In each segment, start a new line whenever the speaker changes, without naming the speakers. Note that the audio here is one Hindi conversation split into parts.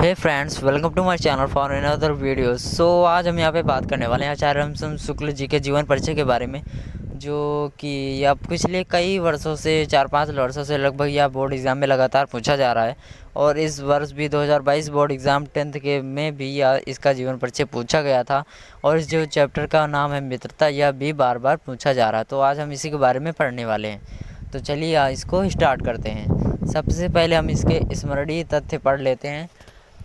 Hey friends, welcome to my channel for another video. आज हम यहाँ पे बात करने वाले हैं आचार्य रामचंद्र शुक्ल जी के जीवन परिचय के बारे में, जो कि अब पिछले कई वर्षों से 4-5 वर्षों से लगभग यह बोर्ड एग्ज़ाम में लगातार पूछा जा रहा है। और इस वर्ष भी 2022 बोर्ड एग्ज़ाम 10th के में भी इसका जीवन परिचय पूछा गया था। और इस जो चैप्टर का नाम है मित्रता, यह भी बार बार पूछा जा रहा है। तो आज हम इसी के बारे में पढ़ने वाले हैं। तो चलिए इसको स्टार्ट करते हैं। सबसे पहले हम इसके स्मरणीय तथ्य पढ़ लेते हैं।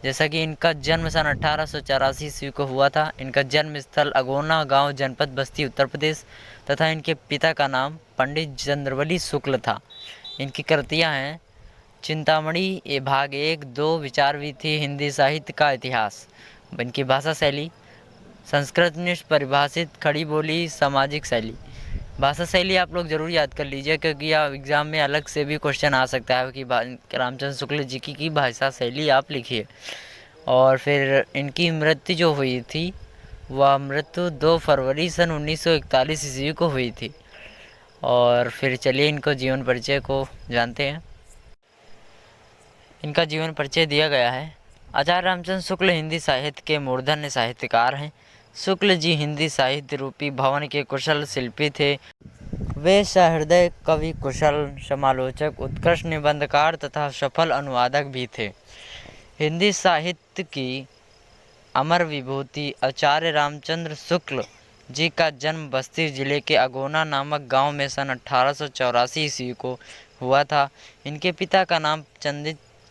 जैसा कि इनका जन्म सन 1884 ईस्वी को हुआ था। इनका जन्म स्थल अगोना गांव, जनपद बस्ती, उत्तर प्रदेश तथा इनके पिता का नाम पंडित चंद्रवली शुक्ल था। इनकी कृतियां हैं चिंतामणि भाग 1-2, विचारवीथी, हिंदी साहित्य का इतिहास। इनकी भाषा शैली संस्कृत में परिभाषित, खड़ी बोली, सामाजिक शैली। भाषा शैली आप लोग ज़रूर याद कर लीजिए, क्योंकि आप एग्ज़ाम में अलग से भी क्वेश्चन आ सकता है कि रामचंद्र शुक्ल जी की भाषा शैली आप लिखिए। और फिर इनकी मृत्यु जो हुई थी, वह मृत्यु 2 फरवरी सन 1941 ईस्वी को हुई थी। और फिर चलिए इनको जीवन परिचय को जानते हैं। इनका जीवन परिचय दिया गया है। आचार्य रामचंद्र शुक्ल हिंदी साहित्य के मूर्धन्य साहित्यकार हैं। शुक्ल जी हिंदी साहित्य रूपी भवन के कुशल शिल्पी थे। वे सहृदय कवि, कुशल समालोचक, उत्कृष्ट निबंधकार तथा सफल अनुवादक भी थे। हिंदी साहित्य की अमर विभूति आचार्य रामचंद्र शुक्ल जी का जन्म बस्ती जिले के अगोना नामक गांव में सन 1884 ईस्वी को हुआ था। इनके पिता का नाम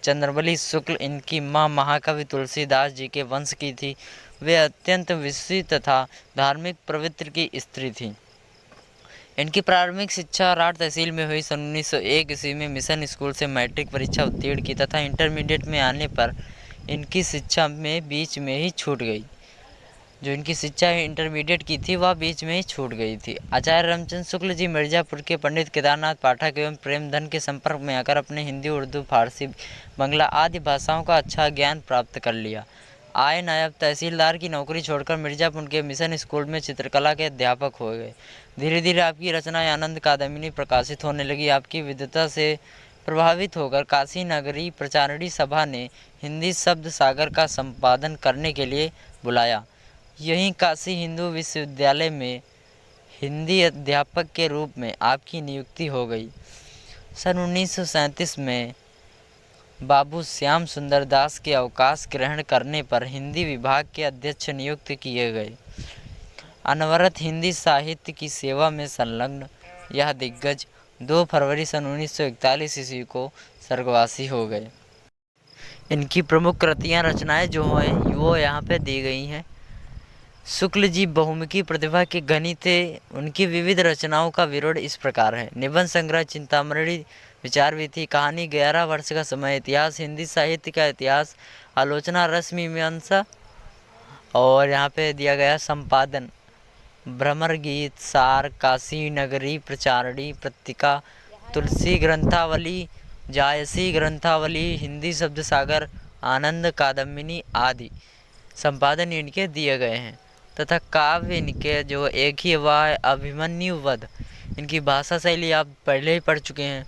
चंद्रवली शुक्ल, इनकी मां महाकवि तुलसीदास जी के वंश की थी। वे अत्यंत विश्वी तथा धार्मिक प्रवृत्ति की स्त्री थीं। इनकी प्रारंभिक शिक्षा राठ तहसील में हुई। सन 1901 ईस्वी में मिशन स्कूल से मैट्रिक परीक्षा उत्तीर्ण की तथा इंटरमीडिएट में आने पर इनकी शिक्षा में बीच में ही छूट गई। जो इनकी शिक्षा इंटरमीडिएट की थी, वह बीच में ही छूट गई थी। आचार्य रामचंद्र शुक्ल जी मिर्ज़ापुर के पंडित केदारनाथ पाठक एवं प्रेमधन के संपर्क में आकर अपने हिंदी, उर्दू, फारसी, बंगला आदि भाषाओं का अच्छा ज्ञान प्राप्त कर लिया। आए नायब तहसीलदार की नौकरी छोड़कर मिर्ज़ापुर के मिशन स्कूल में चित्रकला के अध्यापक हो गए। धीरे धीरे आपकी रचनाएं आनंद कादम्बिनी प्रकाशित होने लगी। आपकी विद्वता से प्रभावित होकर काशी नगरी प्रचारणी सभा ने हिंदी शब्द सागर का संपादन करने के लिए बुलाया। यहीं काशी हिंदू विश्वविद्यालय में हिंदी अध्यापक के रूप में आपकी नियुक्ति हो गई। सन 1937 में बाबू श्याम सुंदर दास के अवकाश ग्रहण करने पर हिंदी विभाग के अध्यक्ष नियुक्त किए गए। अनवरत हिंदी साहित्य की सेवा में संलग्न यह दिग्गज 2 फरवरी सन 1941 ईस्वी को स्वर्गवासी हो गए। इनकी प्रमुख कृतियां, रचनाएं जो हैं वो यहाँ पे दी गई हैं। शुक्ल जी बहुमुखी प्रतिभा के धनी थे। उनकी विविध रचनाओं का विवरण इस प्रकार है। निबंध संग्रह चिंतामणि, विचारवीथी, कहानी, 11 वर्ष का समय, इतिहास, हिंदी साहित्य का इतिहास, आलोचना, रस मीमांसा। और यहाँ पे दिया गया संपादन, भ्रमर गीत, सार, काशी नगरी प्रचारणी पत्रिका, तुलसी ग्रंथावली, जायसी ग्रंथावली, हिंदी शब्द सागर, आनंद कादम्बिनी आदि संपादन इनके दिए गए हैं। तथा काव्य इनके जो एक ही हुआ है, अभिमन्यु वध। इनकी भाषा शैली आप पहले ही पढ़ चुके हैं।